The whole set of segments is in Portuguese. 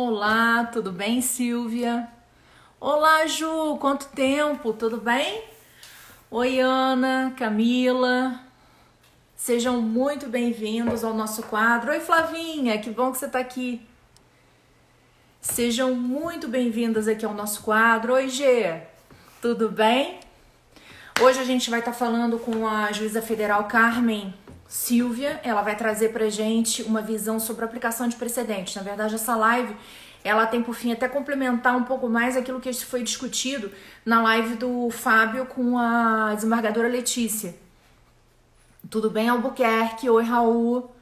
Olá, tudo bem, Silvia? Olá, Ju, quanto tempo? Tudo bem? Oi, Ana, Camila, sejam muito bem-vindos ao nosso quadro. Oi, Flavinha, que bom que você está aqui. Sejam muito bem-vindas aqui ao nosso quadro. Oi, Gê, tudo bem? Hoje a gente vai estar falando com a juíza federal Carmen Silvia. Ela vai trazer pra gente uma visão sobre a aplicação de precedentes. Na verdade, essa live ela tem por fim até complementar um pouco mais aquilo que foi discutido na live do Fábio com a desembargadora Letícia. Tudo bem, Albuquerque? Oi, Raul.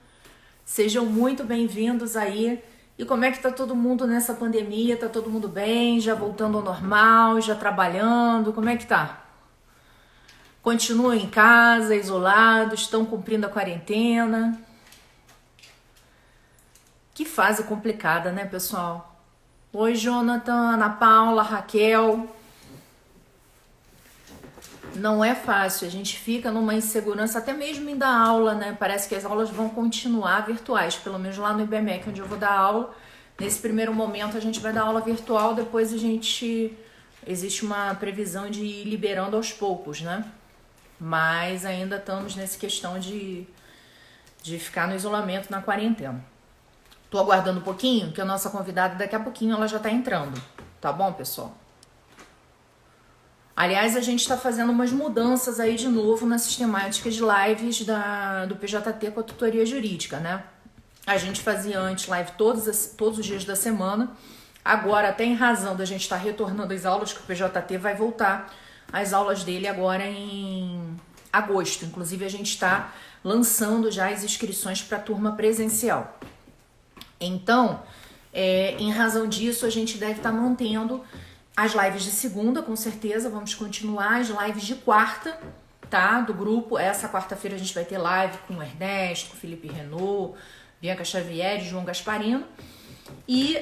Sejam muito bem-vindos aí. E como é que tá todo mundo nessa pandemia? Tá todo mundo bem? Já voltando ao normal? Já trabalhando? Como é que tá? Continuam em casa, isolados, estão cumprindo a quarentena. Que fase complicada, né, pessoal? Oi, Jonathan, Ana Paula, Raquel. Não é fácil, a gente fica numa insegurança, até mesmo em dar aula, né? Parece que as aulas vão continuar virtuais, pelo menos lá no IBMEC, onde eu vou dar aula. Nesse primeiro momento a gente vai dar aula virtual, depois a gente... Existe uma previsão de ir liberando aos poucos, né? Mas ainda estamos nessa questão de ficar no isolamento, na quarentena. Tô aguardando um pouquinho, que a nossa convidada daqui a pouquinho ela já tá entrando. Tá bom, pessoal? Aliás, a gente está fazendo umas mudanças aí de novo na sistemática de lives do PJT com a tutoria jurídica, né? A gente fazia antes live todos os dias da semana. Agora, até em razão da gente estar retornando às aulas, que o PJT vai voltar às aulas dele agora em agosto. Inclusive, a gente está lançando já as inscrições para a turma presencial. Então, em razão disso, a gente deve estar mantendo as lives de segunda, com certeza. Vamos continuar as lives de quarta, tá? Do grupo. Essa quarta-feira a gente vai ter live com o Ernesto, com o Felipe Renault, Bianca Xavier e João Gasparino. E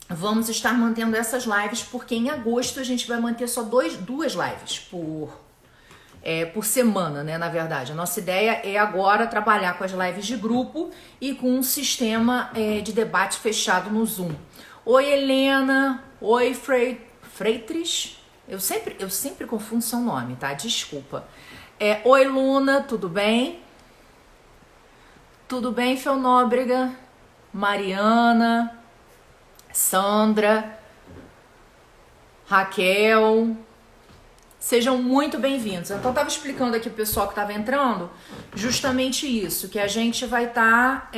vamos estar mantendo essas lives, porque em agosto a gente vai manter só duas lives por semana, né? Na verdade, a nossa ideia é agora trabalhar com as lives de grupo e com um sistema de debate fechado no Zoom. Oi, Helena. Oi, Freitres. Eu sempre confundo seu nome, tá? Desculpa. Oi, Luna, tudo bem? Tudo bem, Felnóbrega? Mariana, Sandra, Raquel. Sejam muito bem-vindos. Então, eu estava explicando aqui pro pessoal que estava entrando justamente isso, que a gente vai estar...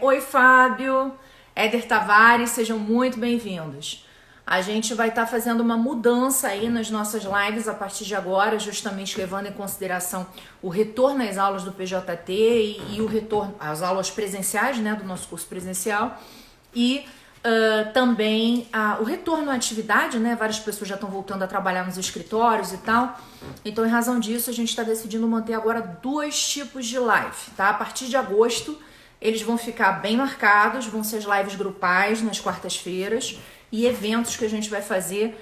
Oi, Fábio, Éder Tavares, sejam muito bem-vindos. A gente vai estar fazendo uma mudança aí nas nossas lives a partir de agora, justamente levando em consideração o retorno às aulas do PJT e o retorno às aulas presenciais, né, do nosso curso presencial, e também o retorno à atividade, né? Várias pessoas já estão voltando a trabalhar nos escritórios e tal. Então, em razão disso, a gente está decidindo manter agora dois tipos de live, tá? A partir de agosto, eles vão ficar bem marcados, vão ser as lives grupais nas quartas-feiras e eventos que a gente vai fazer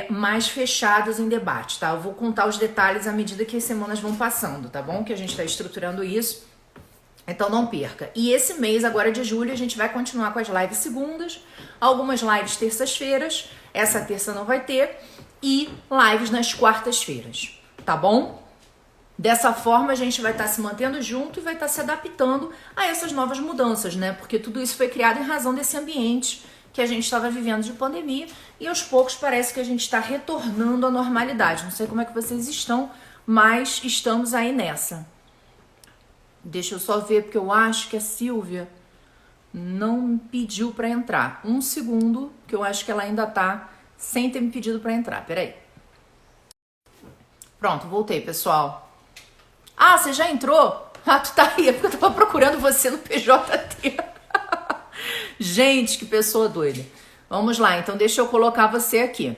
mais fechados em debate, tá? Eu vou contar os detalhes à medida que as semanas vão passando, tá bom? Que a gente está estruturando isso. Então não perca. E esse mês, agora de julho, a gente vai continuar com as lives segundas, algumas lives terças-feiras, essa terça não vai ter, e lives nas quartas-feiras, tá bom? Dessa forma a gente vai estar se mantendo junto e vai estar se adaptando a essas novas mudanças, né? Porque tudo isso foi criado em razão desse ambiente que a gente estava vivendo de pandemia e aos poucos parece que a gente está retornando à normalidade. Não sei como é que vocês estão, mas estamos aí nessa. Deixa eu só ver, porque eu acho que a Silvia não pediu para entrar. Um segundo, que eu acho que ela ainda tá sem ter me pedido para entrar. Peraí. Pronto, voltei, pessoal. Ah, você já entrou? Ah, tu tá aí, é porque eu tava procurando você no PJT. Gente, que pessoa doida. Vamos lá, então deixa eu colocar você aqui.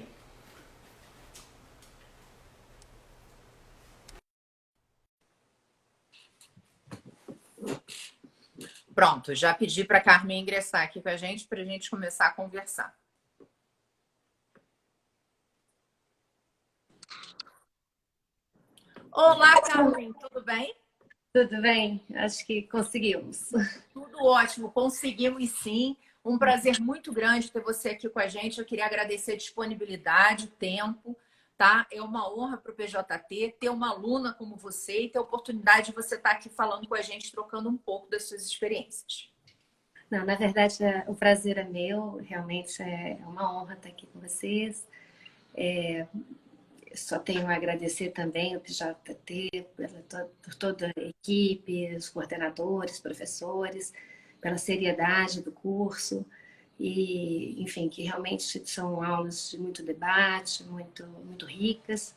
Pronto, já pedi para Carmen ingressar aqui com a gente para a gente começar a conversar. Olá, Carmen, tudo bem? Tudo bem? Acho que conseguimos. Tudo ótimo, conseguimos sim. Um prazer muito grande ter você aqui com a gente. Eu queria agradecer a disponibilidade, o tempo, tá? É uma honra para o PJT ter uma aluna como você e ter a oportunidade de você estar aqui falando com a gente, trocando um pouco das suas experiências. Não, na verdade, o prazer é meu, realmente é uma honra estar aqui com vocês. Só tenho a agradecer também ao PJT por toda a equipe, os coordenadores, professores, pela seriedade do curso e, enfim, que realmente são aulas de muito debate, muito ricas,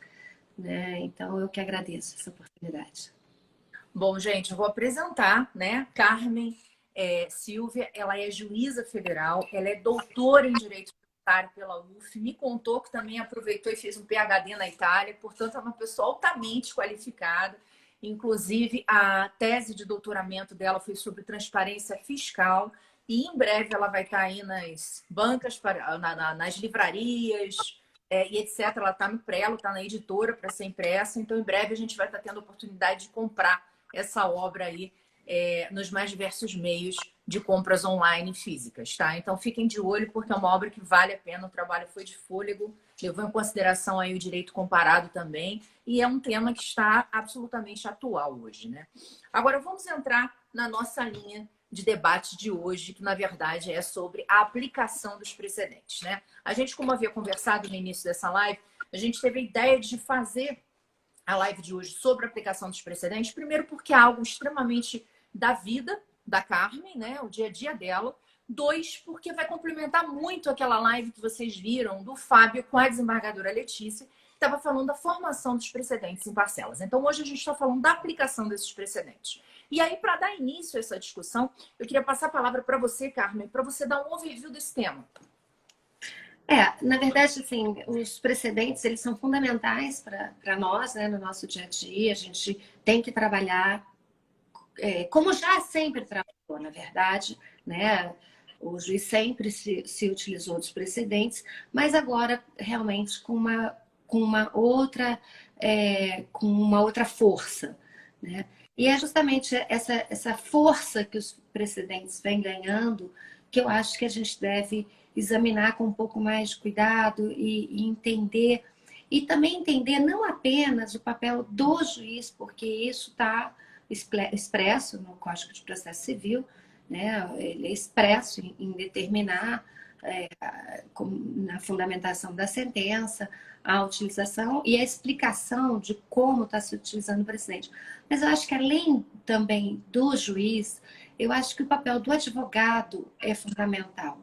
né? Então, eu que agradeço essa oportunidade. Bom, gente, eu vou apresentar, né? Carmen Silvia, ela é juíza federal, ela é doutora em Direito Tributário pela UF, me contou que também aproveitou e fez um PhD na Itália, portanto, é uma pessoa altamente qualificada. Inclusive, a tese de doutoramento dela foi sobre transparência fiscal, e em breve ela vai estar aí nas bancas, nas livrarias, e etc. Ela está no prelo, está na editora para ser impressa, então em breve a gente vai estar tendo a oportunidade de comprar essa obra aí nos mais diversos meios de compras online físicas, tá? Então fiquem de olho porque é uma obra que vale a pena, o trabalho foi de fôlego, levou em consideração aí o direito comparado também, e é um tema que está absolutamente atual hoje, né? Agora vamos entrar na nossa linha de debate de hoje, que na verdade é sobre a aplicação dos precedentes, né? A gente, como havia conversado no início dessa live, a gente teve a ideia de fazer a live de hoje sobre a aplicação dos precedentes, primeiro porque é algo extremamente da vida da Carmen, né? O dia a dia dela. Dois, porque vai complementar muito aquela live que vocês viram do Fábio com a desembargadora Letícia, que estava falando da formação dos precedentes em parcelas. Então, hoje a gente está falando da aplicação desses precedentes. E aí, para dar início a essa discussão, eu queria passar a palavra para você, Carmen, para você dar um overview desse tema. Na verdade, assim, os precedentes, eles são fundamentais para nós, né, no nosso dia a dia. A gente tem que trabalhar, como já sempre trabalhou, na verdade, né? O juiz sempre se utilizou dos precedentes, mas agora realmente com uma outra força, né? E é justamente essa força que os precedentes vêm ganhando que eu acho que a gente deve examinar com um pouco mais de cuidado e entender. E também entender não apenas o papel do juiz, porque isso está expresso no Código de Processo Civil, né? Ele é expresso em determinar, na fundamentação da sentença, a utilização e a explicação de como está se utilizando o precedente. Mas eu acho que além também do juiz, eu acho que o papel do advogado é fundamental.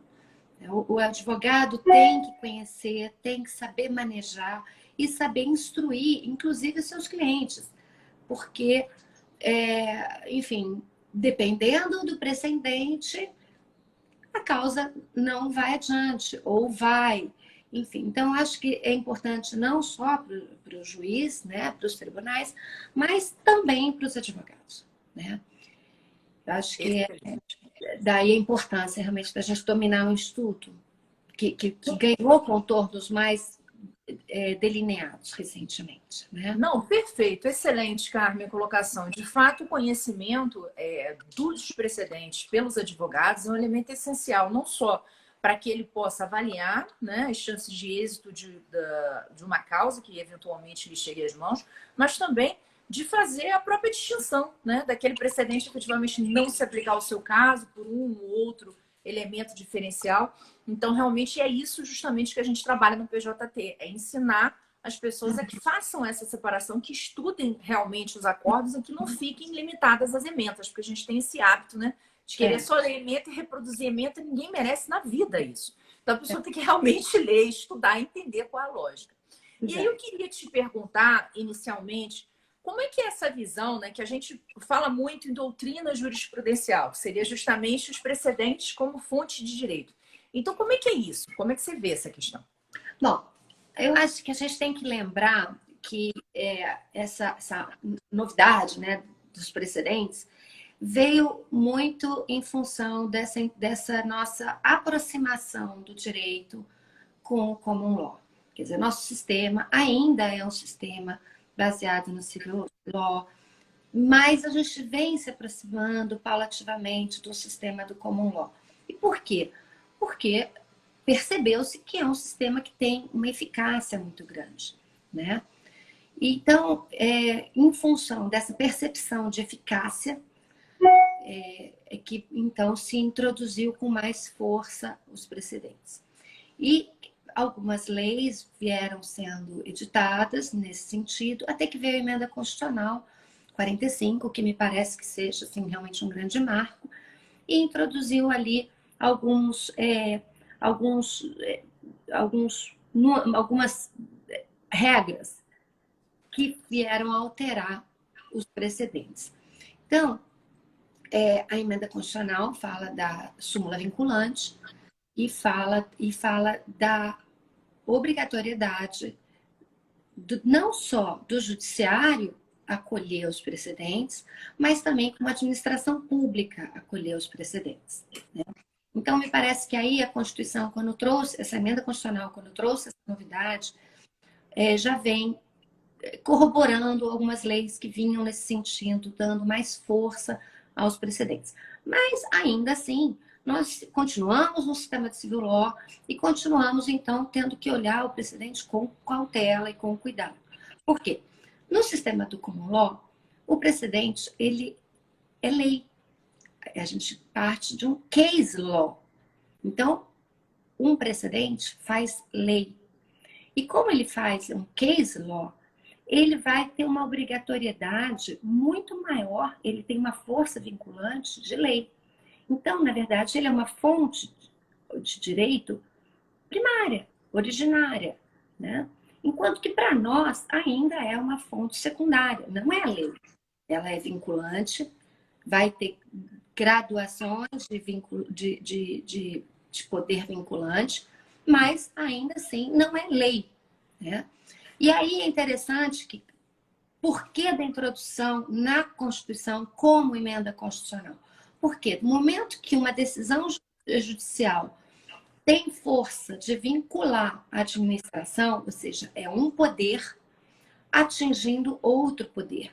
O advogado tem que conhecer, tem que saber manejar e saber instruir, inclusive, seus clientes. Porque, enfim, dependendo do precedente, a causa não vai adiante ou vai. Enfim, então acho que é importante não só para o juiz, né, para os tribunais, mas também para os advogados, né? Eu acho que daí a importância realmente da gente dominar o instituto, que ganhou contornos mais delineados recentemente, né? Não, perfeito, excelente, Carmen, a colocação. De fato, o conhecimento dos precedentes pelos advogados é um elemento essencial, não só para que ele possa avaliar, né, as chances de êxito de uma causa que eventualmente lhe chegue às mãos, mas também de fazer a própria distinção, né, daquele precedente efetivamente não se aplicar ao seu caso por um ou outro elemento diferencial. Então, realmente é isso justamente que a gente trabalha no PJT, é ensinar as pessoas a que façam essa separação, que estudem realmente os acordos e que não fiquem limitadas às ementas, porque a gente tem esse hábito, né, de querer só ler ementa e reproduzir ementa, e ninguém merece na vida isso. Então, a pessoa tem que realmente ler, estudar, entender qual é a lógica. E aí eu queria te perguntar, inicialmente, como é que é essa visão, né, que a gente fala muito em doutrina jurisprudencial, que seria justamente os precedentes como fonte de direito. Então, como é que é isso? Como é que você vê essa questão? Bom, eu acho que a gente tem que lembrar que essa novidade, né, dos precedentes veio muito em função dessa nossa aproximação do direito com o common law. Quer dizer, nosso sistema ainda é um sistema baseado no civil law, mas a gente vem se aproximando paulativamente do sistema do common law. E por quê? porque percebeu-se que é um sistema que tem uma eficácia muito grande, né? Então, em função dessa percepção de eficácia, é que então se introduziu com mais força os precedentes. E algumas leis vieram sendo editadas nesse sentido, até que veio a emenda constitucional 45, que me parece que seja assim, realmente um grande marco, e introduziu ali algumas regras que vieram a alterar os precedentes. Então, a emenda constitucional fala da súmula vinculante e fala da obrigatoriedade não só do judiciário acolher os precedentes, mas também como a administração pública acolher os precedentes, né? Então, me parece que aí a Constituição, quando trouxe, essa emenda constitucional, quando trouxe essa novidade, já vem corroborando algumas leis que vinham nesse sentido, dando mais força aos precedentes. Mas, ainda assim, nós continuamos no sistema de civil law e continuamos, então, tendo que olhar o precedente com cautela e com cuidado. Por quê? No sistema do common law, o precedente, ele é lei. A gente parte de um case law. Então, um precedente faz lei. E como ele faz um case law, ele vai ter uma obrigatoriedade muito maior, ele tem uma força vinculante de lei. Então, na verdade, ele é uma fonte de direito primária, originária, né? Enquanto que para nós ainda é uma fonte secundária, não é lei. Ela é vinculante, vai ter graduações de poder vinculante, mas ainda assim não é lei, né? E aí é interessante que, por que da introdução na Constituição como emenda constitucional? Porque no momento que uma decisão judicial tem força de vincular a administração, ou seja, é um poder atingindo outro poder.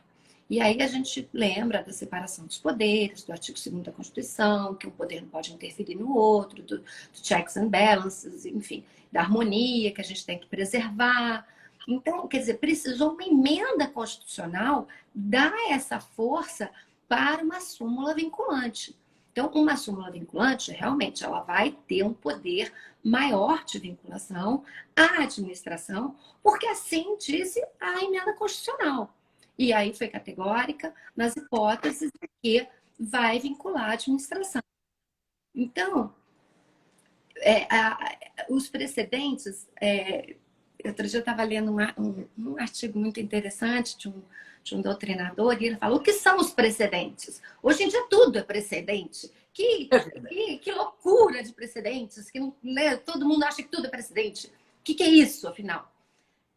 E aí a gente lembra da separação dos poderes, do artigo 2º da Constituição, que um poder não pode interferir no outro, do checks and balances, enfim, da harmonia que a gente tem que preservar. Então, quer dizer, precisou uma emenda constitucional dar essa força para uma súmula vinculante. Então, uma súmula vinculante, realmente, ela vai ter um poder maior de vinculação à administração, porque assim disse a emenda constitucional. E aí foi categórica nas hipóteses de que vai vincular a administração. Então, os precedentes... outro dia eu estava lendo um artigo muito interessante de um doutrinador, e ele falou: o que são os precedentes? Hoje em dia tudo é precedente. Que loucura de precedentes, que né, todo mundo acha que tudo é precedente. O que é isso, afinal?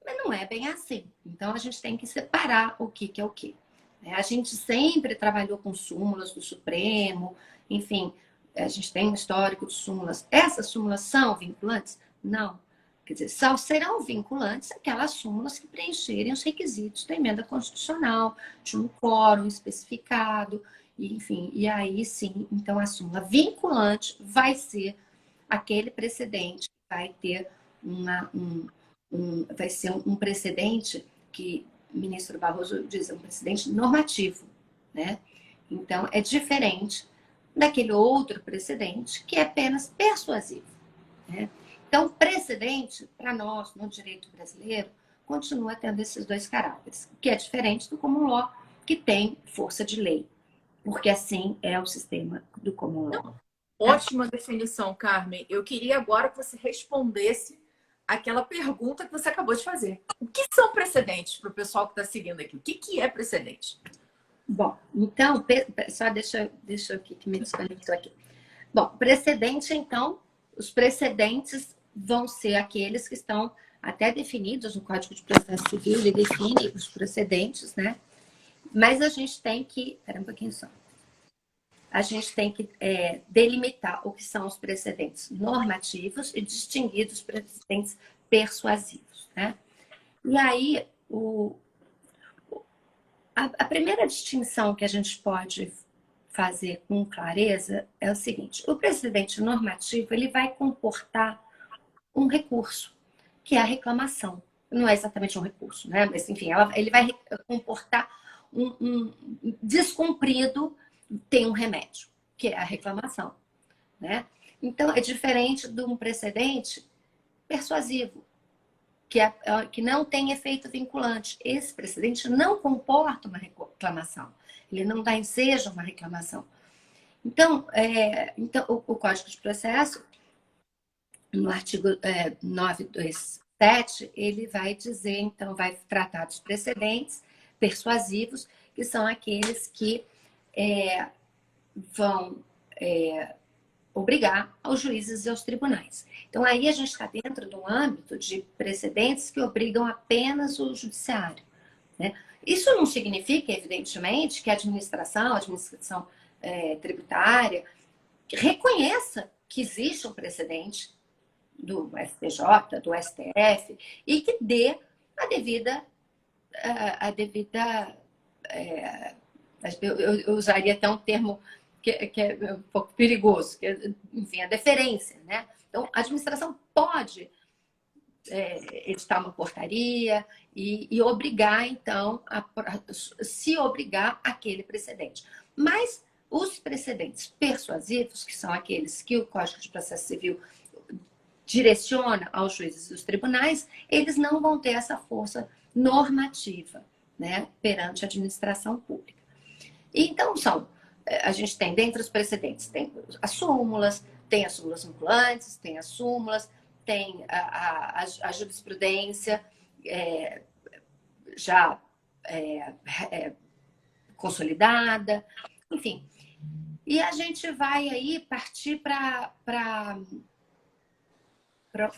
Mas não é bem assim. Então, a gente tem que separar o que é o que. A gente sempre trabalhou com súmulas do Supremo, enfim, a gente tem um histórico de súmulas. Essas súmulas são vinculantes? Não. Quer dizer, só serão vinculantes aquelas súmulas que preencherem os requisitos da emenda constitucional, de um quórum especificado, enfim. E aí, sim, então a súmula vinculante vai ser aquele precedente que vai ter vai ser um precedente que o ministro Barroso diz, um precedente normativo, né? Então, é diferente daquele outro precedente que é apenas persuasivo, né? Então, precedente, para nós, no direito brasileiro, continua tendo esses dois caráteres, que é diferente do common law, que tem força de lei, porque assim é o sistema do common law. Ótima definição, Carmen. Eu queria agora que você respondesse aquela pergunta que você acabou de fazer. O que são precedentes para o pessoal que está seguindo aqui? O que é precedente? Bom, então, só deixa eu aqui, que me desconectou aqui. Bom, precedente, então, os precedentes vão ser aqueles que estão até definidos no Código de Processo Civil, ele define os precedentes, né? Mas a gente tem que... Espera um pouquinho só. A gente tem que delimitar o que são os precedentes normativos e distinguir dos precedentes persuasivos, né? E aí, a primeira distinção que a gente pode fazer com clareza é o seguinte: o precedente normativo ele vai comportar um recurso, que é a reclamação. Não é exatamente um recurso, né? Mas, enfim, ele vai comportar um descumprido, tem um remédio, que é a reclamação, né? Então, é diferente de um precedente persuasivo, que não tem efeito vinculante. Esse precedente não comporta uma reclamação. Ele não dá ensejo a uma reclamação. Então, o Código de Processo, no artigo 927, ele vai dizer, então, vai tratar dos precedentes persuasivos, que são aqueles que vão obrigar aos juízes e aos tribunais. Então, aí a gente está dentro do âmbito de precedentes que obrigam apenas o judiciário, né? Isso não significa, evidentemente, que a administração tributária, reconheça que existe um precedente do STJ, do STF, e que dê eu usaria até um termo que é um pouco perigoso, que é, enfim, a deferência, né? Então, a administração pode editar uma portaria e obrigar, então, se obrigar aquele precedente. Mas os precedentes persuasivos, que são aqueles que o Código de Processo Civil direciona aos juízes e aos tribunais, eles não vão ter essa força normativa, né, perante a administração pública. Então, a gente tem, dentre os precedentes, tem as súmulas vinculantes, tem as súmulas, tem a jurisprudência já consolidada, enfim. E a gente vai aí partir para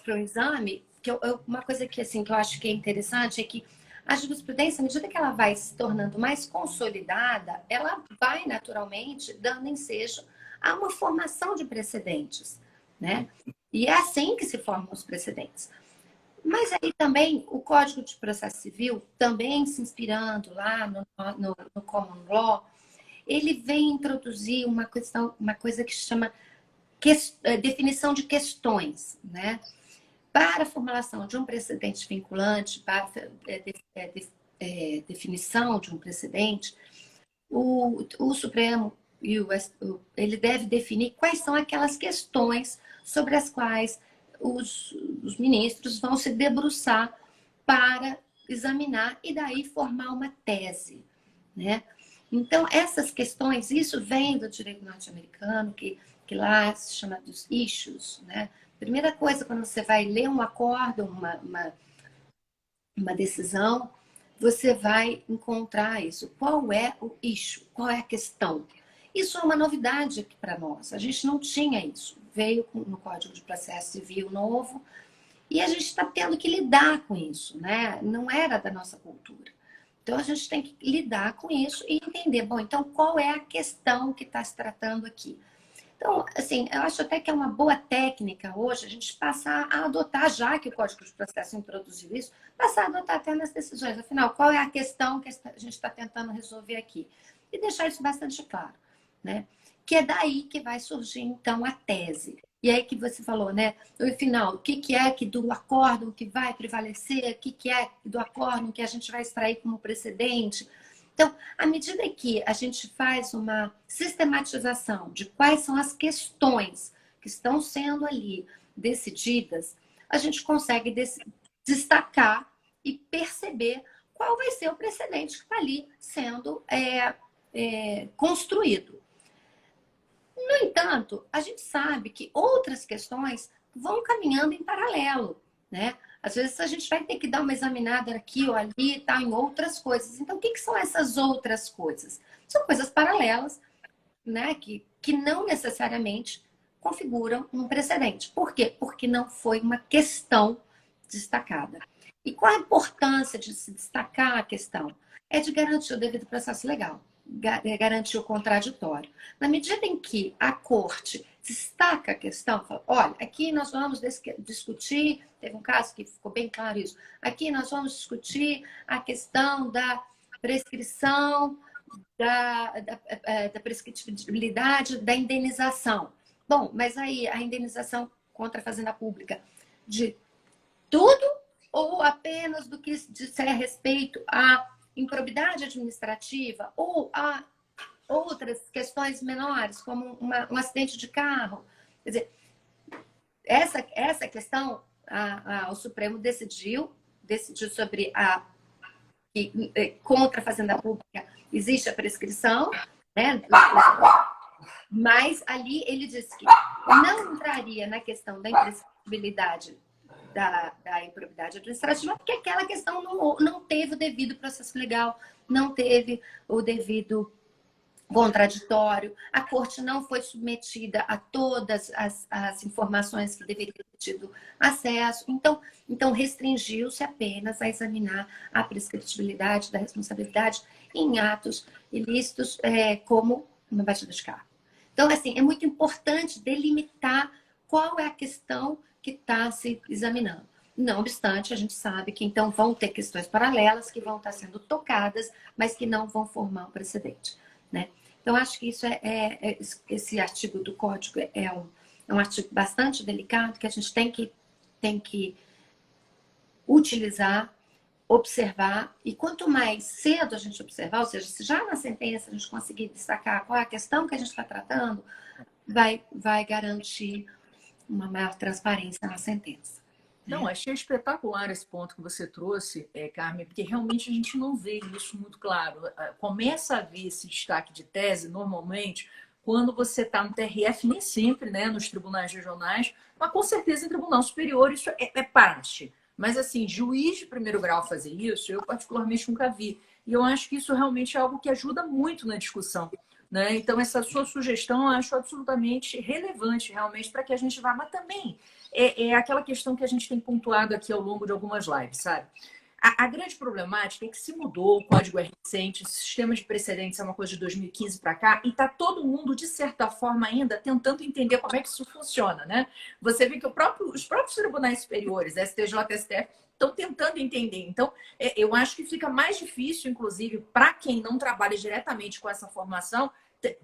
o exame, que uma coisa que, assim, que eu acho que é interessante é que a jurisprudência, à medida que ela vai se tornando mais consolidada, ela vai naturalmente dando ensejo a uma formação de precedentes, né? E é assim que se formam os precedentes. Mas aí também o Código de Processo Civil, também se inspirando lá no Common Law, ele vem introduzir uma coisa que chama definição de questões, né? Para a formulação de um precedente vinculante, para a definição de um precedente, o Supremo ele deve definir quais são aquelas questões sobre as quais os ministros vão se debruçar para examinar e daí formar uma tese, né? Então, essas questões, isso vem do direito norte-americano, que lá se chama dos issues, né? Primeira coisa, quando você vai ler um acórdão, uma decisão, você vai encontrar isso. Qual é o issue? Qual é a questão? Isso é uma novidade aqui para nós. A gente não tinha isso. Veio no Código de Processo Civil novo e a gente está tendo que lidar com isso, né? Não era da nossa cultura. Então, a gente tem que lidar com isso e entender, bom, então, qual é a questão que está se tratando aqui? Então, assim, eu acho até que é uma boa técnica hoje a gente passar a adotar, já que o Código de Processo introduziu isso, passar a adotar até nas decisões. Afinal, qual é a questão que a gente está tentando resolver aqui? E deixar isso bastante claro, né? Que é daí que vai surgir, então, a tese. E aí que você falou, né? No final, o que é que do acórdão que vai prevalecer? O que é do acórdão que a gente vai extrair como precedente? Então, à medida que a gente faz uma sistematização de quais são as questões que estão sendo ali decididas, a gente consegue destacar e perceber qual vai ser o precedente que está ali sendo construído. No entanto, a gente sabe que outras questões vão caminhando em paralelo, né? Às vezes a gente vai ter que dar uma examinada aqui ou ali e tal, em outras coisas. Então, o que são essas outras coisas? São coisas paralelas, né? Que não necessariamente configuram um precedente. Por quê? Porque não foi uma questão destacada. E qual a importância de se destacar a questão? É de garantir o devido processo legal, garantir o contraditório. Na medida em que a corte destaca a questão, fala, olha, aqui nós vamos discutir, teve um caso que ficou bem claro isso, aqui nós vamos discutir a questão da prescrição da prescritibilidade da indenização. Bom, mas aí a indenização contra a Fazenda Pública de tudo ou apenas do que disser a respeito à improbidade administrativa ou a outras questões menores, como um acidente de carro? Quer dizer, essa questão, o Supremo decidiu sobre que contra a Fazenda Pública existe a prescrição, né? Mas ali ele disse que não entraria na questão da imprescritibilidade da improbidade administrativa, porque aquela questão não teve o devido processo legal, não teve o devido contraditório, a corte não foi submetida a todas as informações que deveria ter tido acesso, então restringiu-se apenas a examinar a prescritibilidade da responsabilidade em atos ilícitos, como uma batida de carro. Então, assim, é muito importante delimitar qual é a questão que está se examinando. Não obstante, a gente sabe que então vão ter questões paralelas que vão estar sendo tocadas, mas que não vão formar um precedente, né? Então, acho que isso esse artigo do Código é um artigo bastante delicado que a gente tem que utilizar, observar, e quanto mais cedo a gente observar, ou seja, se já na sentença a gente conseguir destacar qual é a questão que a gente está tratando, vai garantir uma maior transparência na sentença. Não, achei espetacular esse ponto que você trouxe, Carmen, porque realmente a gente não vê isso muito claro. Começa a ver esse destaque de tese, normalmente, quando você está no TRF, nem sempre, né, nos tribunais regionais, mas com certeza em tribunal superior isso é parte. Mas, assim, juiz de primeiro grau fazer isso, eu particularmente nunca vi. E eu acho que isso realmente é algo que ajuda muito na discussão, né? Então, essa sua sugestão eu acho absolutamente relevante, realmente, para que a gente vá. Mas também é aquela questão que a gente tem pontuado aqui ao longo de algumas lives, sabe? A grande problemática é que se mudou, o código é recente, o sistema de precedentes é uma coisa de 2015 para cá, e está todo mundo, de certa forma, ainda tentando entender como é que isso funciona, né? Você vê que os próprios tribunais superiores, STJ, STF, estão tentando entender. Então, eu acho que fica mais difícil, inclusive, para quem não trabalha diretamente com essa formação,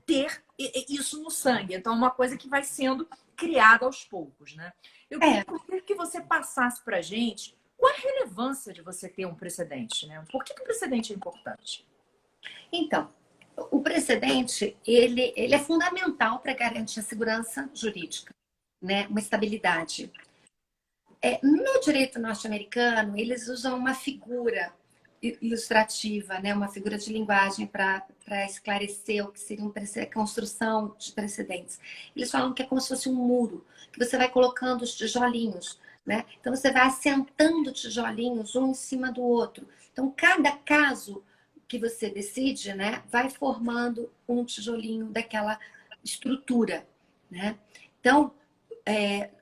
ter isso no sangue. Então, é uma coisa que vai sendo criada aos poucos, né? Eu queria que você passasse para a gente qual a relevância de você ter um precedente, né? Por que o precedente é importante? Então, o precedente, ele é fundamental para garantir a segurança jurídica, né? Uma estabilidade. No direito norte-americano, eles usam uma figura ilustrativa, né? Uma figura de linguagem para esclarecer o que seria a construção de precedentes. Eles falam que é como se fosse um muro, que você vai colocando os tijolinhos, né? Então, você vai assentando tijolinhos um em cima do outro. Então, cada caso que você decide, né, vai formando um tijolinho daquela estrutura, né? Então,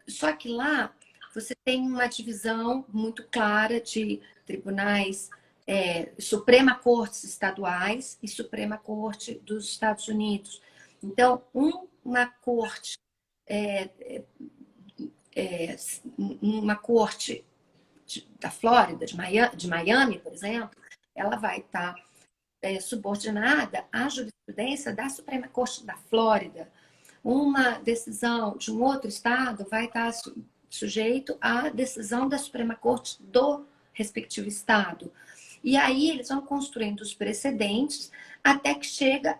só que lá você tem uma divisão muito clara de tribunais, Suprema Corte estaduais e Suprema Corte dos Estados Unidos. Então, uma corte da Flórida, de Miami, por exemplo, ela vai estar subordinada à jurisprudência da Suprema Corte da Flórida. Uma decisão de um outro estado vai estar sujeito à decisão da Suprema Corte do respectivo estado. E aí eles vão construindo os precedentes até que chega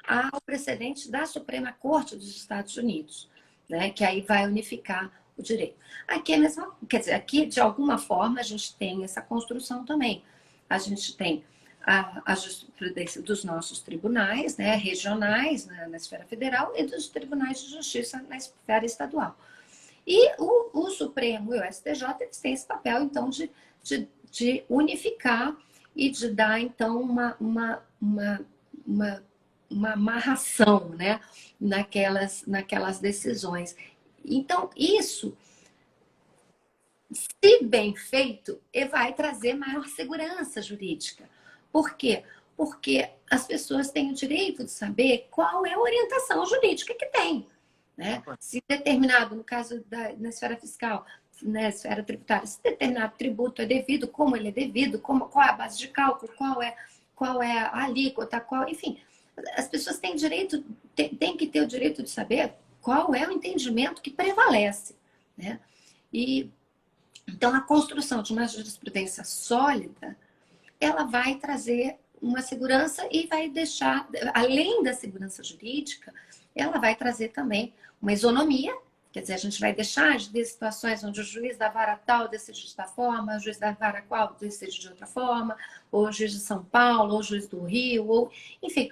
ao precedente da Suprema Corte dos Estados Unidos, né? Que aí vai unificar o direito. Aqui é mesmo, quer dizer, aqui de alguma forma a gente tem essa construção também. A gente tem a jurisprudência dos nossos tribunais, né, regionais na esfera federal e dos tribunais de justiça na esfera estadual. E o Supremo e o STJ eles têm esse papel, então, de unificar e de dar, então, uma amarração, né, naquelas decisões. Então, isso, se bem feito, vai trazer maior segurança jurídica. Por quê? Porque as pessoas têm o direito de saber qual é a orientação jurídica que tem, né? Se determinado, no caso na esfera fiscal, na esfera tributária, se determinado tributo é devido, como ele é devido, qual é a base de cálculo, qual é qual é a alíquota, enfim, as pessoas têm direito, têm que ter o direito de saber qual é o entendimento que prevalece, né? E então a construção de uma jurisprudência sólida, ela vai trazer uma segurança e vai deixar, além da segurança jurídica, ela vai trazer também uma isonomia. Quer dizer, a gente vai deixar de ter situações onde o juiz da vara tal decide de tal forma, o juiz da vara qual decide de outra forma, ou o juiz de São Paulo, ou o juiz do Rio, ou enfim.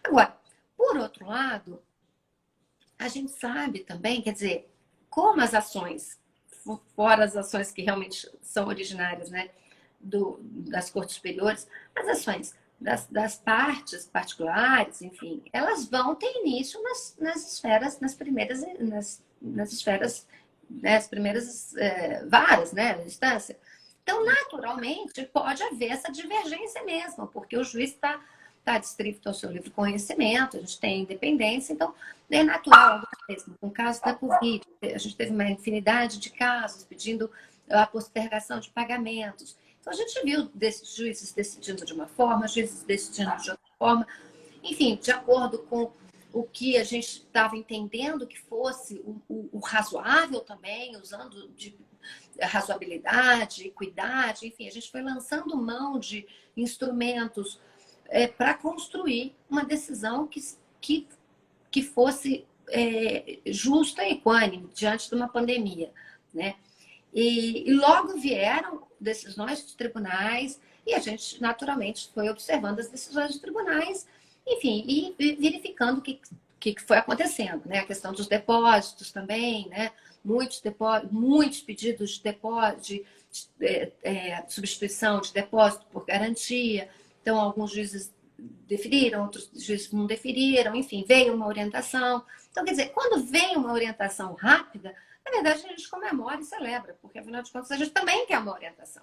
Agora, por outro lado, a gente sabe também, quer dizer, como as ações, fora as ações que realmente são originárias, né, das cortes superiores, as ações das partes particulares, enfim, elas vão ter início nas esferas, nas esferas, né, as primeiras varas, né, instância. Então, naturalmente, pode haver essa divergência mesmo, porque o juiz está distrito ao seu livre conhecimento, a gente tem independência, então é natural mesmo. No caso da Covid, a gente teve uma infinidade de casos pedindo a postergação de pagamentos. Então, a gente viu juízes decidindo de uma forma, juízes decidindo de outra forma, enfim, de acordo com o que a gente estava entendendo que fosse o razoável também, usando de razoabilidade, equidade, enfim, a gente foi lançando mão de instrumentos para construir uma decisão que fosse justa e equânime diante de uma pandemia, né? E logo vieram decisões de tribunais e a gente naturalmente foi observando as decisões de tribunais, enfim, e verificando o que foi acontecendo, né? A questão dos depósitos também, né? Muitos pedidos de depósito, de substituição de depósito por garantia. Então, alguns juízes deferiram, outros juízes não deferiram, enfim, veio uma orientação. Então, quer dizer, quando vem uma orientação rápida, na verdade, a gente comemora e celebra, porque, afinal de contas, a gente também quer uma orientação.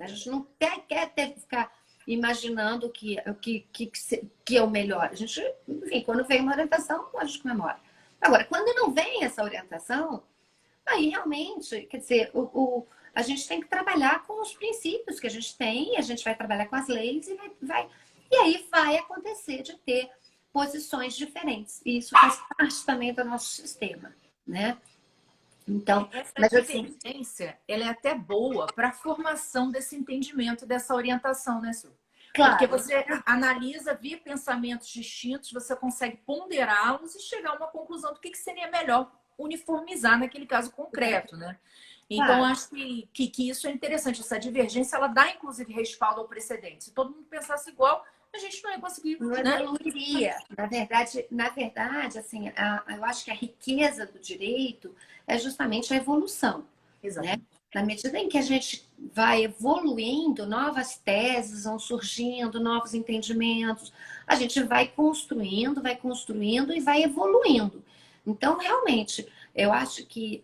A gente não quer ter que ficar imaginando que é o melhor. A gente, enfim, quando vem uma orientação, a gente comemora. Agora, quando não vem essa orientação, aí realmente, quer dizer, a gente tem que trabalhar com os princípios que a gente tem, a gente vai trabalhar com as leis e aí vai acontecer de ter posições diferentes. E isso faz parte também do nosso sistema, né? Então, essa divergência, ela é até boa para a formação desse entendimento, dessa orientação, né, Su? Claro. Porque você analisa, via pensamentos distintos, você consegue ponderá-los e chegar a uma conclusão do que seria melhor uniformizar naquele caso concreto, né? Então, Claro. acho que isso é interessante. Essa divergência, ela dá, inclusive, respaldo ao precedente. Se todo mundo pensasse igual, a gente não ia conseguir, não né? evoluiria. Na verdade, assim, eu acho que a riqueza do direito é justamente a evolução. Exato. Né? Na medida em que a gente vai evoluindo, novas teses vão surgindo, novos entendimentos, a gente vai construindo e vai evoluindo. Então, realmente, eu acho que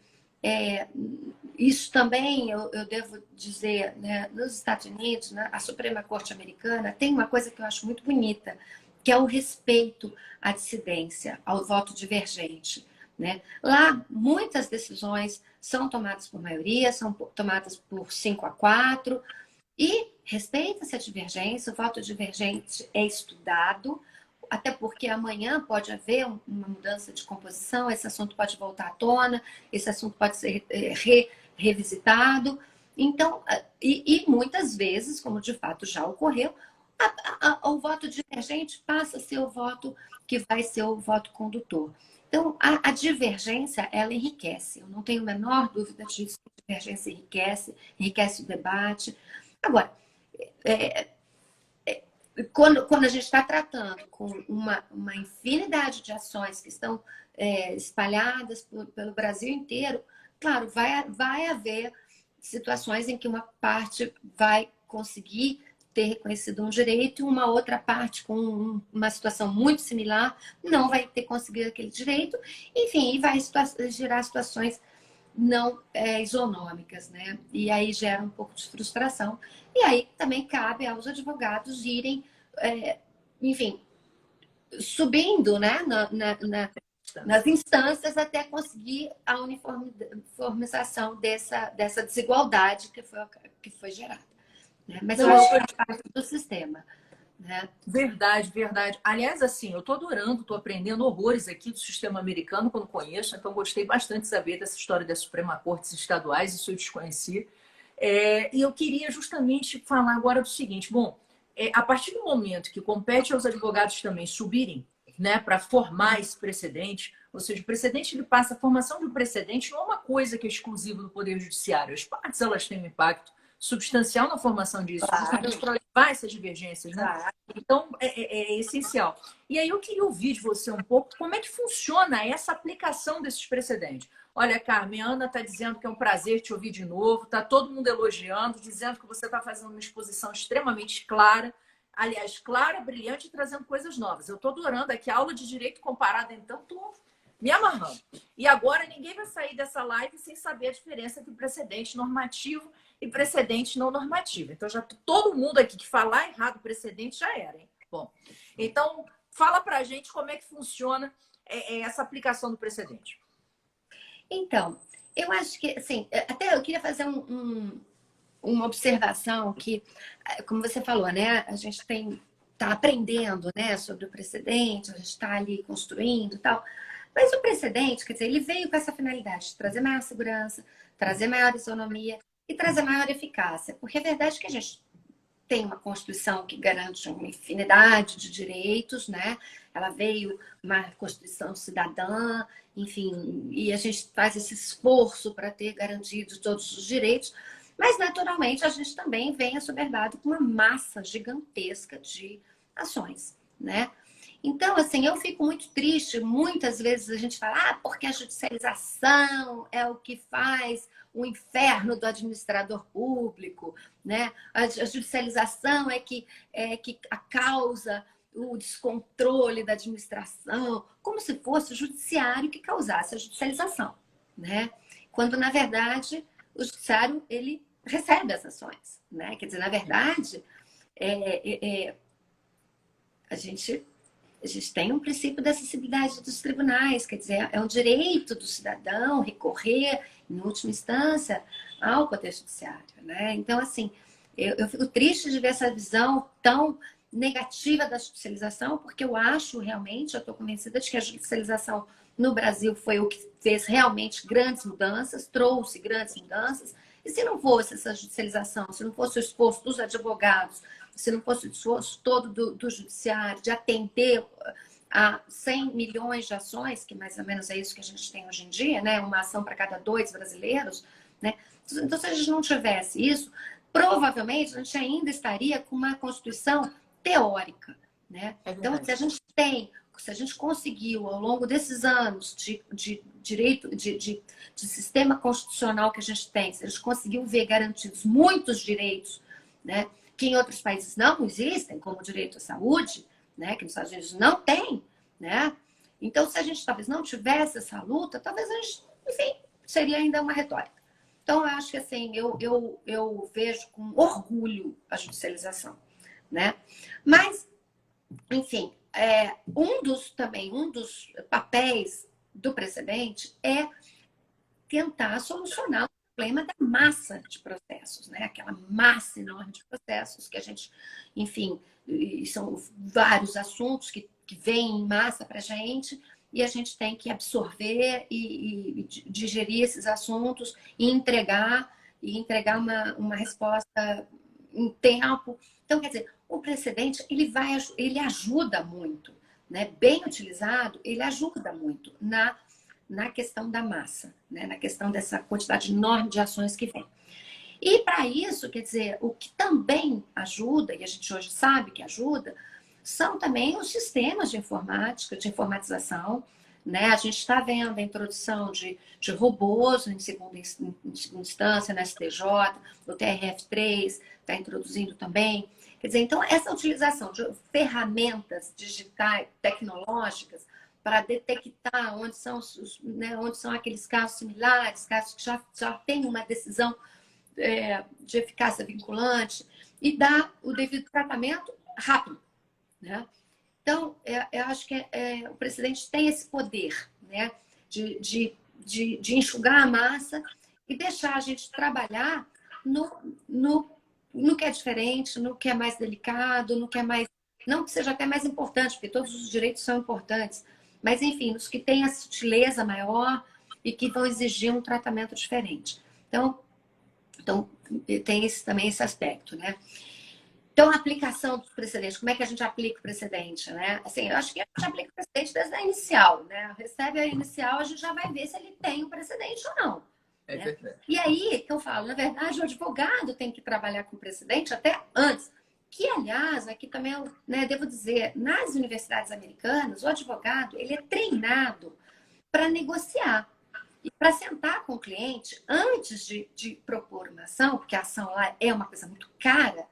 isso também, eu devo dizer, né, nos Estados Unidos, né, a Suprema Corte Americana tem uma coisa que eu acho muito bonita, que é o respeito à dissidência, ao voto divergente. Né? Lá, muitas decisões são tomadas por maioria, são tomadas por 5-4, e respeita-se a divergência, o voto divergente é estudado, até porque amanhã pode haver uma mudança de composição, esse assunto pode voltar à tona, esse assunto pode ser revisitado. Então, e muitas vezes, como de fato já ocorreu, o voto divergente passa a ser o voto que vai ser o voto condutor. Então, a divergência, ela enriquece. Eu não tenho a menor dúvida disso. A divergência enriquece o debate. Agora, quando a gente está tratando com uma infinidade de ações que estão espalhadas pelo Brasil inteiro, claro, vai haver situações em que uma parte vai conseguir ter reconhecido um direito e uma outra parte com uma situação muito similar não vai ter conseguido aquele direito, enfim, e vai gerar situações não isonômicas, né? E aí gera um pouco de frustração. E aí também cabe aos advogados irem, enfim, subindo, né, nas instâncias até conseguir a uniformização dessa desigualdade que foi gerada. Né? Mas eu acho que é parte do sistema. né? Verdade, verdade. Aliás, assim, eu tô adorando, tô aprendendo horrores aqui do sistema americano que eu não conheço, então gostei bastante de saber dessa história das Suprema Cortes estaduais, isso eu desconheci. E eu queria justamente falar agora do seguinte: bom, a partir do momento que compete aos advogados também subirem, né, para formar esse precedente, ou seja, o precedente ele passa, a formação de um precedente não é uma coisa que é exclusiva do Poder Judiciário. As partes elas têm um impacto substancial na formação disso, justamente Claro, para levar essas divergências, né? claro. Então, é essencial. E aí eu queria ouvir de você um pouco como é que funciona essa aplicação desses precedentes. Olha, Carmen, a Ana está dizendo que é um prazer te ouvir de novo, está todo mundo elogiando, dizendo que você está fazendo uma exposição extremamente clara, aliás, clara, brilhante e trazendo coisas novas. Eu estou adorando aqui a aula de direito comparado, então estou me amarrando. E agora ninguém vai sair dessa live sem saber a diferença entre precedente normativo e precedente não normativo. Então, já todo mundo aqui que falar errado precedente já era, hein? Bom, então, fala pra gente como é que funciona essa aplicação do precedente. Então, eu acho que, assim, até eu queria fazer uma observação que, como você falou, né, a gente está aprendendo, né, sobre o precedente, a gente está ali construindo e tal, mas o precedente, quer dizer, ele veio com essa finalidade de trazer maior segurança, trazer maior isonomia e trazer maior eficácia, porque a verdade é que a gente tem uma Constituição que garante uma infinidade de direitos, né? Ela veio uma Constituição cidadã, enfim, e a gente faz esse esforço para ter garantido todos os direitos, mas naturalmente a gente também vem assoberbado com uma massa gigantesca de ações, né? Então, assim, eu fico muito triste. Muitas vezes a gente fala, porque a judicialização é o que faz o inferno do administrador público, né? A judicialização é que a causa o descontrole da administração, como se fosse o judiciário que causasse a judicialização, né? Quando, na verdade, o judiciário, ele recebe as ações, né? Quer dizer, na verdade, a gente tem um princípio da acessibilidade dos tribunais, quer dizer, é um direito do cidadão recorrer, em última instância, ao Poder Judiciário, né? Então, assim, eu fico triste de ver essa visão tão negativa da judicialização, porque eu acho realmente, eu estou convencida de que a judicialização no Brasil foi o que fez realmente grandes mudanças, trouxe grandes mudanças, e se não fosse essa judicialização, se não fosse o esforço dos advogados, se não fosse o esforço todo do judiciário de atender a 100 milhões de ações, que mais ou menos é isso que a gente tem hoje em dia, né? Uma ação para cada 2 brasileiros, né? Então, se a gente não tivesse isso, provavelmente a gente ainda estaria com uma Constituição teórica, né? Então, se a gente conseguiu, ao longo desses anos de direito, de sistema constitucional que a gente tem, se a gente conseguiu ver garantidos muitos direitos, né? Que em outros países não existem, como o direito à saúde, né? Que nos Estados Unidos não tem, né? Então, se a gente talvez não tivesse essa luta, talvez a gente, enfim, seria ainda uma retórica. Então, eu acho que assim, eu vejo com orgulho a judicialização, né? Mas, enfim, um dos papéis do precedente é tentar solucionar o problema da massa de processos, né? Aquela massa enorme de processos que a gente, enfim, são vários assuntos que vêm em massa para a gente e a gente tem que absorver e digerir esses assuntos e entregar uma resposta em tempo. Então, quer dizer, o precedente ele ajuda muito, né? Bem utilizado, ele ajuda muito na questão da massa, né? Na questão dessa quantidade enorme de ações que vem. E para isso, quer dizer, o que também ajuda, e a gente hoje sabe que ajuda, são também os sistemas de informática, de informatização, né? A gente está vendo a introdução de robôs em segunda instância, na STJ, o TRF3 está introduzindo também. Quer dizer, então, essa utilização de ferramentas digitais, tecnológicas, para detectar onde são aqueles casos similares, casos que já têm uma decisão de eficácia vinculante, e dar o devido tratamento rápido, né? Então, eu acho que o presidente tem esse poder, né, de enxugar a massa e deixar a gente trabalhar no que é diferente, no que é mais delicado, no que é mais Não que seja até mais importante, porque todos os direitos são importantes, mas enfim, os que têm a sutileza maior e que vão exigir um tratamento diferente. Então tem também esse aspecto, né? Então, a aplicação dos precedentes, como é que a gente aplica o precedente, né? Assim, eu acho que a gente aplica o precedente desde a inicial, né? Recebe a inicial, a gente já vai ver se ele tem o precedente ou não. É Né? verdade. E aí, que eu falo, na verdade, o advogado tem que trabalhar com o precedente até antes. Que, aliás, aqui também, né, devo dizer, nas universidades americanas, o advogado, ele é treinado para negociar. E para sentar com o cliente, antes de propor uma ação, porque a ação lá é uma coisa muito cara,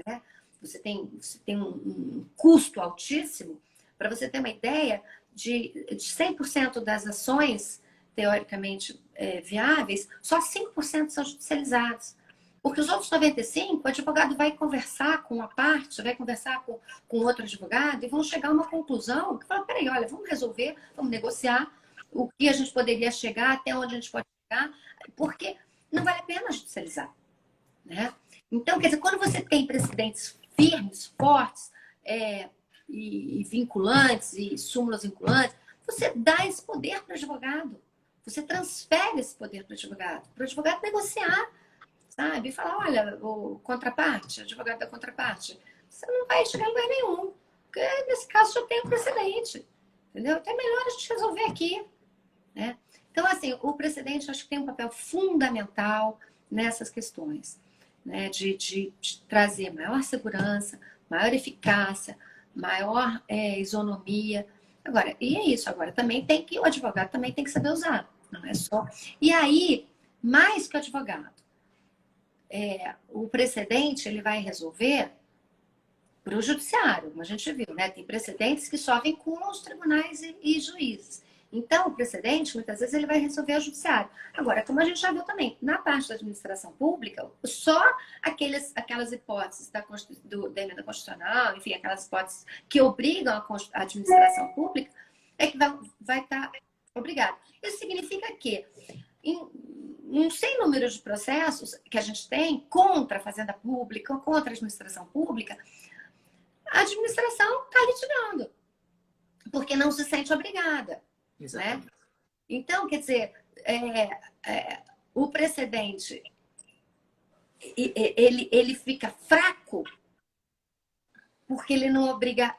né? Você tem um custo altíssimo. Para você ter uma ideia, de 100% das ações teoricamente viáveis, só 5% são judicializados. Porque os outros 95%, o advogado vai conversar com uma parte, vai conversar com outro advogado e vão chegar a uma conclusão que fala, peraí, olha, vamos resolver, vamos negociar o que a gente poderia chegar, até onde a gente pode chegar, porque não vale a pena judicializar. Né? Então, quer dizer, quando você tem precedentes firmes, fortes e vinculantes, e súmulas vinculantes, você dá esse poder para o advogado. Você transfere esse poder para o advogado negociar, sabe? E falar, olha, o contraparte, advogado da contraparte, você não vai chegar em lugar nenhum, porque nesse caso já tem um precedente, entendeu? Então é melhor a gente resolver aqui, né? Então, assim, o precedente acho que tem um papel fundamental nessas questões, né? De trazer maior segurança, maior eficácia, maior isonomia. Agora, e é isso, agora também tem que, o advogado também tem que saber usar, não é só. E aí, mais que o advogado, o precedente ele vai resolver para o judiciário, como a gente viu, né? Tem precedentes que só vêm com os tribunais e juízes. Então, o precedente, muitas vezes, ele vai resolver o judiciário. Agora, como a gente já viu também, na parte da administração pública, só aquelas hipóteses da emenda constitucional, enfim, aquelas hipóteses que obrigam a administração pública, é que vai estar obrigado. Isso significa que, um sem número de processos que a gente tem contra a fazenda pública, contra a administração pública, a administração está litigando, porque não se sente obrigada. Né? Então, quer dizer, o precedente ele fica fraco porque ele não obriga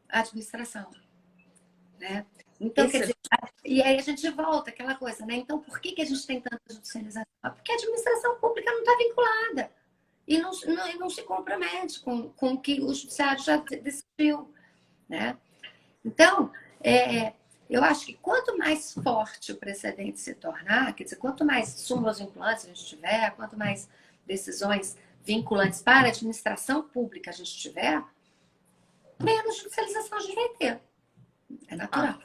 a administração. Né? Então, quer dizer, e aí a gente volta àquela coisa, né? Então, por que a gente tem tanta judicialização? Porque a administração pública não está vinculada e não se compromete com o que o judiciário já decidiu. Né? Então, eu acho que quanto mais forte o precedente se tornar, quer dizer, quanto mais súmulas vinculantes a gente tiver, quanto mais decisões vinculantes para a administração pública a gente tiver, menos judicialização a gente vai ter. É natural.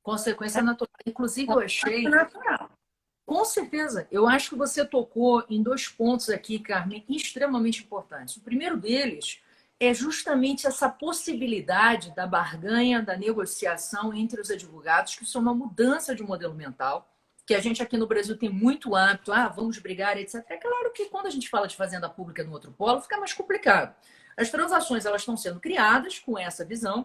Consequência natural. Inclusive, eu achei... natural. Com certeza. Eu acho que você tocou em 2 pontos aqui, Carmen, extremamente importantes. O primeiro deles é justamente essa possibilidade da barganha, da negociação entre os advogados, que isso é uma mudança de modelo mental, que a gente aqui no Brasil tem muito hábito, vamos brigar, etc. É claro que quando a gente fala de fazenda pública no outro polo, fica mais complicado. As transações elas estão sendo criadas com essa visão.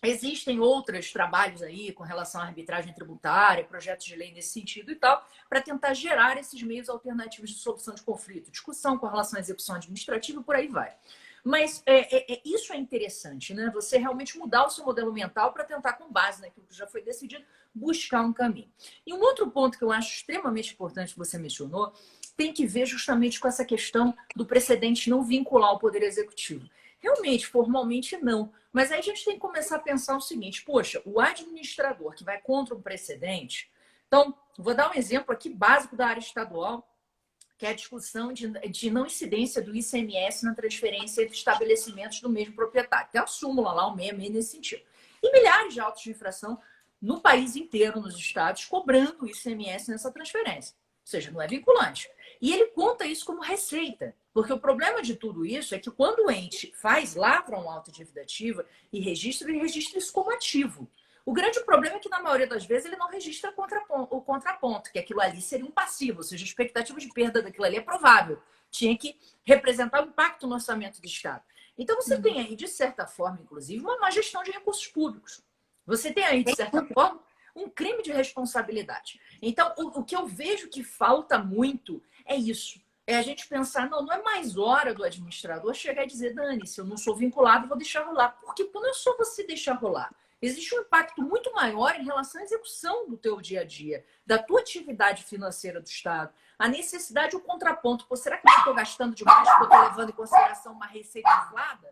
Existem outros trabalhos aí com relação à arbitragem tributária, projetos de lei nesse sentido e tal, para tentar gerar esses meios alternativos de solução de conflito, discussão com relação à execução administrativa e por aí vai. Mas isso é interessante, né? Você realmente mudar o seu modelo mental para tentar, com base naquilo que já foi decidido, buscar um caminho. E um outro ponto que eu acho extremamente importante que você mencionou tem que ver justamente com essa questão do precedente não vincular o Poder Executivo. Realmente, formalmente, não. Mas aí a gente tem que começar a pensar o seguinte, poxa, o administrador que vai contra um precedente... Então, vou dar um exemplo aqui básico da área estadual, que é a discussão de não incidência do ICMS na transferência de estabelecimentos do mesmo proprietário. Tem a súmula lá, o 66 nesse sentido. E milhares de autos de infração no país inteiro, nos estados, cobrando o ICMS nessa transferência. Ou seja, não é vinculante. E ele conta isso como receita. Porque o problema de tudo isso é que quando o ente lavra um auto de dívida ativa e registra, ele registra isso como ativo. O grande problema é que, na maioria das vezes, ele não registra o contraponto, que aquilo ali seria um passivo, ou seja, a expectativa de perda daquilo ali é provável. Tinha que representar o impacto no orçamento do Estado. Então, você tem aí, de certa forma, inclusive, uma má gestão de recursos públicos. Você tem aí, de certa forma, um crime de responsabilidade. Então, o que eu vejo que falta muito é isso. É a gente pensar, não é mais hora do administrador chegar e dizer, Dani, se eu não sou vinculado, vou deixar rolar. Porque não é só você deixar rolar. Existe um impacto muito maior em relação à execução do teu dia a dia, da tua atividade financeira do Estado. A necessidade, o contraponto. Pô, será que eu estou gastando demais porque eu estou levando em consideração uma receita inflada?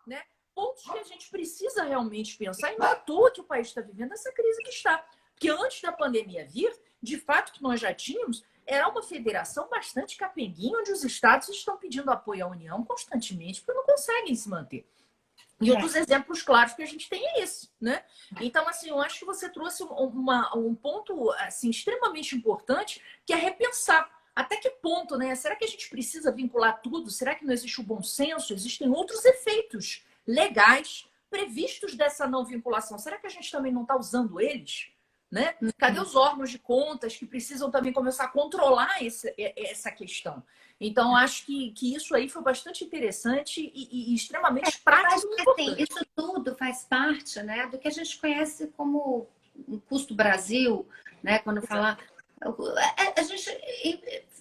Né? Pontos que a gente precisa realmente pensar, e não é à toa que o país está vivendo essa crise que está. Porque antes da pandemia vir, de fato que nós já tínhamos, era uma federação bastante capenguinha, onde os estados estão pedindo apoio à União constantemente, porque não conseguem se manter. E um dos exemplos claros que a gente tem é esse, né? Então, assim, eu acho que você trouxe um ponto assim, extremamente importante, que é repensar. Até que ponto, né? Será que a gente precisa vincular tudo? Será que não existe o bom senso? Existem outros efeitos legais previstos dessa não vinculação. Será que a gente também não está usando eles? Né? Cadê os órgãos de contas que precisam também começar a controlar essa questão? Então, acho que isso aí foi bastante interessante e extremamente prático e importante. Assim, isso tudo faz parte, né, do que a gente conhece como um custo Brasil, né? Quando fala... A gente,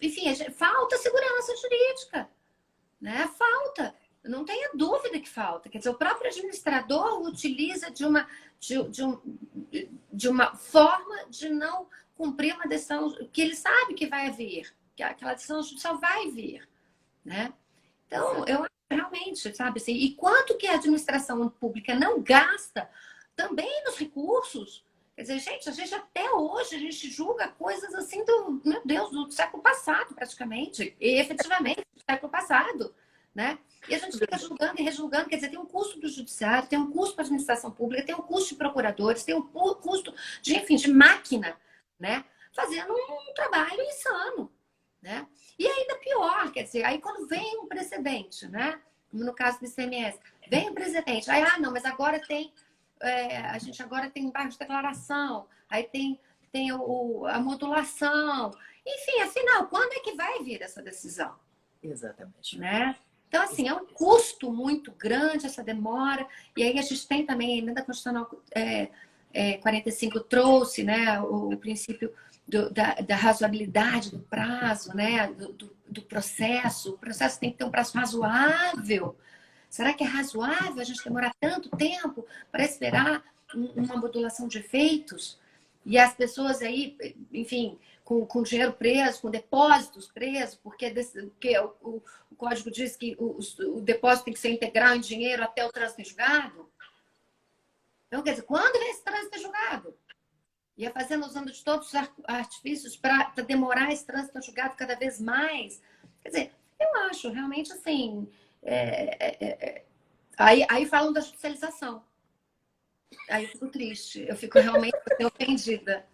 enfim, falta segurança jurídica, né? Falta. Não tenha dúvida que falta. Quer dizer, o próprio administrador utiliza de uma forma de não cumprir uma decisão que ele sabe que vai vir, que aquela decisão judicial vai vir, né? Então, eu acho realmente, sabe assim, e quanto que a administração pública não gasta também nos recursos. Quer dizer, gente, a gente até hoje, a gente julga coisas assim do, meu Deus, do século passado, praticamente, e efetivamente do século passado, né? E a gente fica julgando e rejulgando, quer dizer, tem um custo do judiciário, tem um custo para a administração pública, tem um custo de procuradores, tem um custo de, enfim, de máquina, né? Fazendo um trabalho insano, né? E ainda pior, quer dizer, aí quando vem um precedente, né? Como no caso do ICMS, vem um precedente, aí, não, mas agora tem, a gente agora tem bairro de declaração, aí tem a modulação, enfim, afinal, quando é que vai vir essa decisão? Exatamente. Né? Então, assim, é um custo muito grande essa demora. E aí a gente tem também, a emenda constitucional 45 trouxe, né, o princípio da razoabilidade do prazo, né, do processo. O processo tem que ter um prazo razoável. Será que é razoável a gente demorar tanto tempo para esperar uma modulação de efeitos? E as pessoas aí, enfim, com dinheiro preso, com depósitos presos, porque o código diz que o depósito tem que ser integral em dinheiro até o trânsito em julgado. Então, quer dizer, quando vem esse trânsito em julgado? Ia fazendo, usando de todos os artifícios para demorar esse trânsito em julgado cada vez mais. Quer dizer, eu acho realmente assim... Aí falam da judicialização. Aí eu fico triste, eu fico realmente ofendida.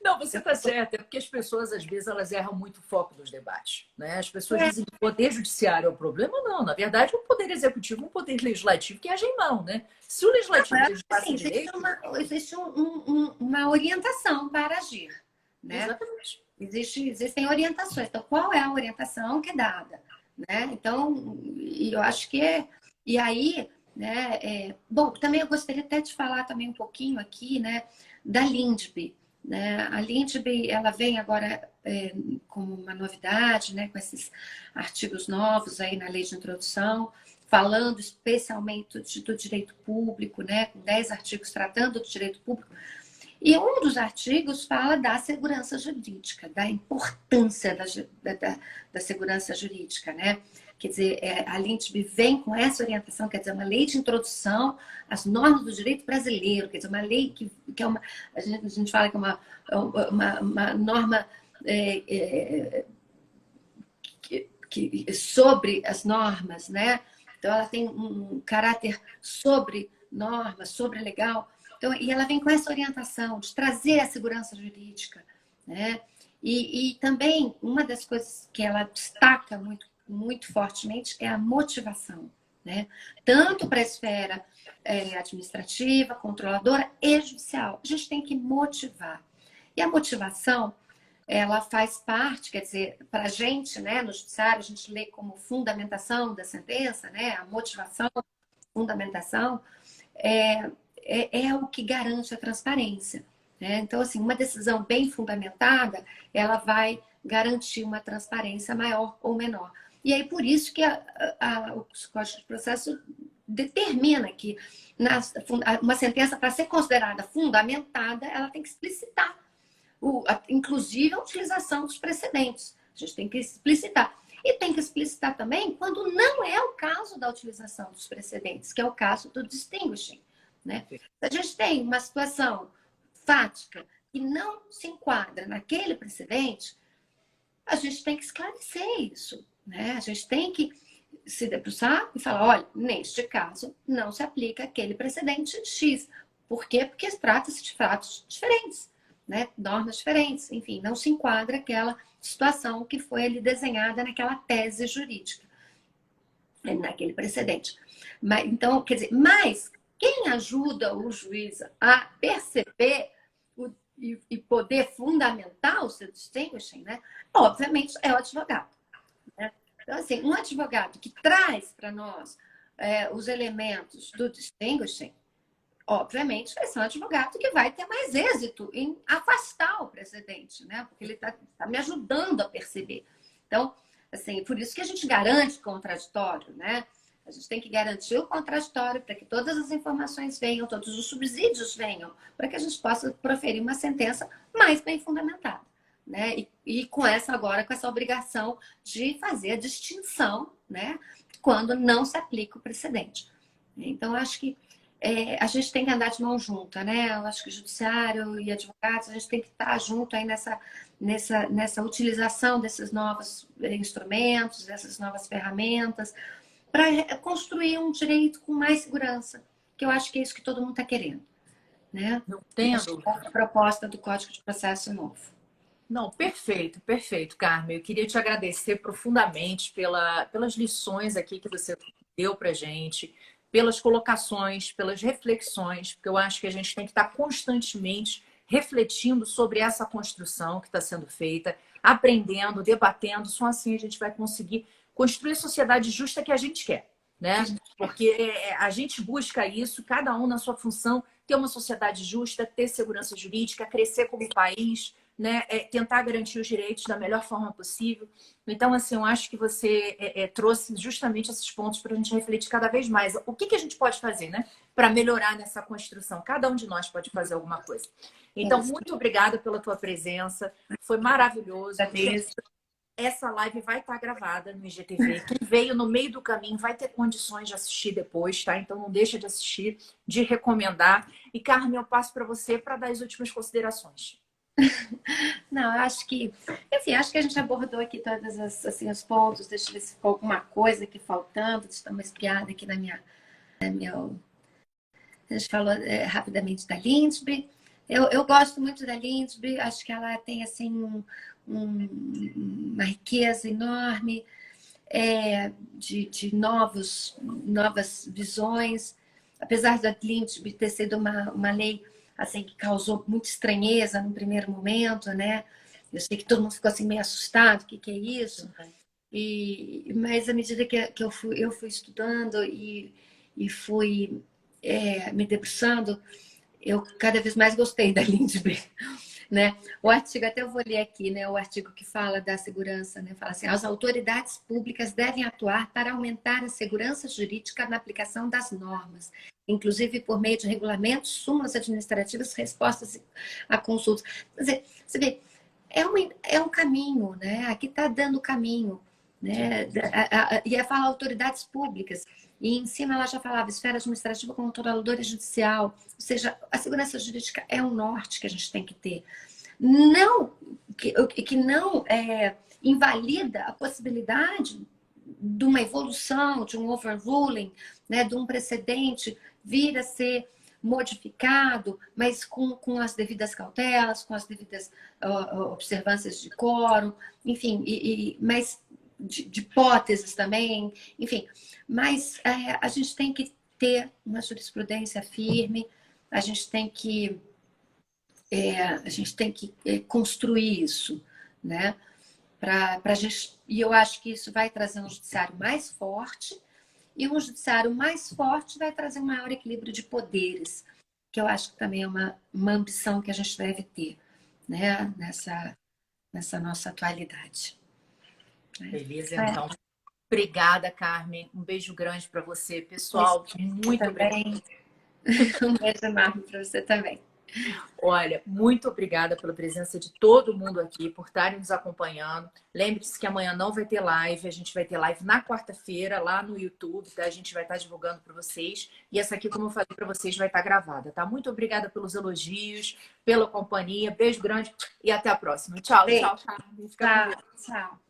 Não, você está certa, é porque as pessoas, às vezes, elas erram muito o foco dos debates. Né? As pessoas dizem que o poder judiciário é o problema. Não, na verdade, o poder executivo e o poder legislativo que agem mal, né? Se o legislativo legislasse direito... Existe uma orientação para agir. Né? Exatamente. Existem orientações. Então, qual é a orientação que é dada? Né? Então, eu acho que é... E aí... Né? Bom, também eu gostaria até de falar também um pouquinho aqui, né, da LINDB. Né? A LINDB, ela vem agora como uma novidade, né, com esses artigos novos aí na lei de introdução, falando especialmente do direito público, né, com 10 artigos tratando do direito público. E um dos artigos fala da segurança jurídica, da importância da segurança jurídica, né? Quer dizer, a LINDB vem com essa orientação, quer dizer, uma lei de introdução às normas do direito brasileiro, quer dizer, uma lei que é uma... A gente fala que é uma norma sobre as normas, né? Então, ela tem um caráter sobre normas, sobre legal. Então, e ela vem com essa orientação de trazer a segurança jurídica, né? E também, uma das coisas que ela destaca muito fortemente é a motivação, né? Tanto para a esfera administrativa, controladora e judicial. A gente tem que motivar. E a motivação, ela faz parte, quer dizer, para a gente, né, no judiciário, a gente lê como fundamentação da sentença, né, a motivação, fundamentação, é o que garante a transparência. Né? Então, assim, uma decisão bem fundamentada, ela vai garantir uma transparência maior ou menor. E aí, por isso que o Código de Processo determina que uma sentença, para ser considerada fundamentada, ela tem que explicitar, inclusive a utilização dos precedentes. A gente tem que explicitar. E tem que explicitar também quando não é o caso da utilização dos precedentes, que é o caso do distinguishing. Né? Se a gente tem uma situação fática que não se enquadra naquele precedente, a gente tem que esclarecer isso. Né? A gente tem que se debruçar e falar, olha, neste caso não se aplica aquele precedente X. Por quê? Porque trata-se de fatos diferentes, né? Normas diferentes, enfim, não se enquadra aquela situação que foi ali desenhada naquela tese jurídica, naquele precedente. Então, quer dizer, mas quem ajuda o juiz a perceber e poder fundamentar o seu distinguishing, né? Obviamente, é o advogado. Né? Então, assim, um advogado que traz para nós os elementos do distinguishing, obviamente, vai ser um advogado que vai ter mais êxito em afastar o precedente, né? Porque ele está me ajudando a perceber. Então, assim, por isso que a gente garante contraditório, né? A gente tem que garantir o contraditório para que todas as informações venham, todos os subsídios venham, para que a gente possa proferir uma sentença mais bem fundamentada. Né? E com essa obrigação de fazer a distinção, né? Quando não se aplica o precedente. Então, eu acho que a gente tem que andar de mão junta, né? Eu acho que o judiciário e advogados, a gente tem que estar junto aí nessa utilização desses novos instrumentos, dessas novas ferramentas, para construir um direito com mais segurança, que eu acho que é isso que todo mundo está querendo. Né? Não tenho dúvida. A proposta do Código de Processo Novo. Não, perfeito, perfeito, Carmen. Eu queria te agradecer profundamente pelas lições aqui que você deu para gente, pelas colocações, pelas reflexões, porque eu acho que a gente tem que estar constantemente refletindo sobre essa construção que está sendo feita, aprendendo, debatendo. Só assim a gente vai conseguir construir a sociedade justa que a gente quer, né? Porque a gente busca isso, cada um na sua função, ter uma sociedade justa, ter segurança jurídica, crescer como país, né, tentar garantir os direitos da melhor forma possível. Então, assim, eu acho que você trouxe justamente esses pontos para a gente refletir cada vez mais. O que a gente pode fazer, né, para melhorar nessa construção? Cada um de nós pode fazer alguma coisa. Então, muito obrigada pela tua presença. Foi maravilhoso. Essa live vai estar gravada no IGTV. Quem veio no meio do caminho vai ter condições de assistir depois, tá? Então, não deixa de assistir, de recomendar. E, Carmen, eu passo para você para dar as últimas considerações. Não, eu acho que, enfim, acho que a gente abordou aqui todos assim, os pontos. Deixa eu ver se ficou alguma coisa aqui faltando. Deixa eu dar uma espiada aqui a gente falou rapidamente da Lindbergh. Eu gosto muito da Lindbergh. Acho que ela tem assim uma riqueza enorme de novas visões. Apesar da Lindbergh ter sido uma lei assim, que causou muita estranheza no primeiro momento, né? Eu sei que todo mundo ficou assim meio assustado, o que é isso? Mas à medida que eu fui estudando e fui me debruçando, eu cada vez mais gostei da Lindbergh. Né? O artigo, até eu vou ler aqui, né? O artigo que fala da segurança, né? Fala assim: as autoridades públicas devem atuar para aumentar a segurança jurídica na aplicação das normas, inclusive por meio de regulamentos, súmulas administrativas, respostas a consultas. Quer dizer, você vê, é um caminho, né? Aqui está dando caminho, né? E fala autoridades públicas. E em cima ela já falava esfera administrativa, controladora judicial. Ou seja, a segurança jurídica é um norte que a gente tem que ter. Não, que não invalida a possibilidade de uma evolução, de um overruling, né, de um precedente vir a ser modificado, mas com as devidas cautelas, com as devidas observâncias de quórum, enfim, mas de hipóteses também, enfim. Mas a gente tem que ter uma jurisprudência firme, a gente tem que construir isso, né? E eu acho que isso vai trazer um judiciário mais forte, e um judiciário mais forte vai trazer um maior equilíbrio de poderes, que eu acho que também é uma ambição que a gente deve ter, né? Nessa nossa atualidade. Beleza, então. Obrigada, Carmen. Um beijo grande para você. Pessoal, muito também. Um beijo enorme para você também. Olha, muito obrigada pela presença de todo mundo aqui, por estarem nos acompanhando. Lembre-se que amanhã não vai ter live, a gente vai ter live na quarta-feira lá no YouTube, tá? A gente vai estar divulgando para vocês. E essa aqui, como eu falei para vocês, vai estar gravada, tá? Muito obrigada pelos elogios, pela companhia. Beijo grande e até a próxima. Tchau, Beijo. tchau, Carmen. Fica com Deus. Tchau.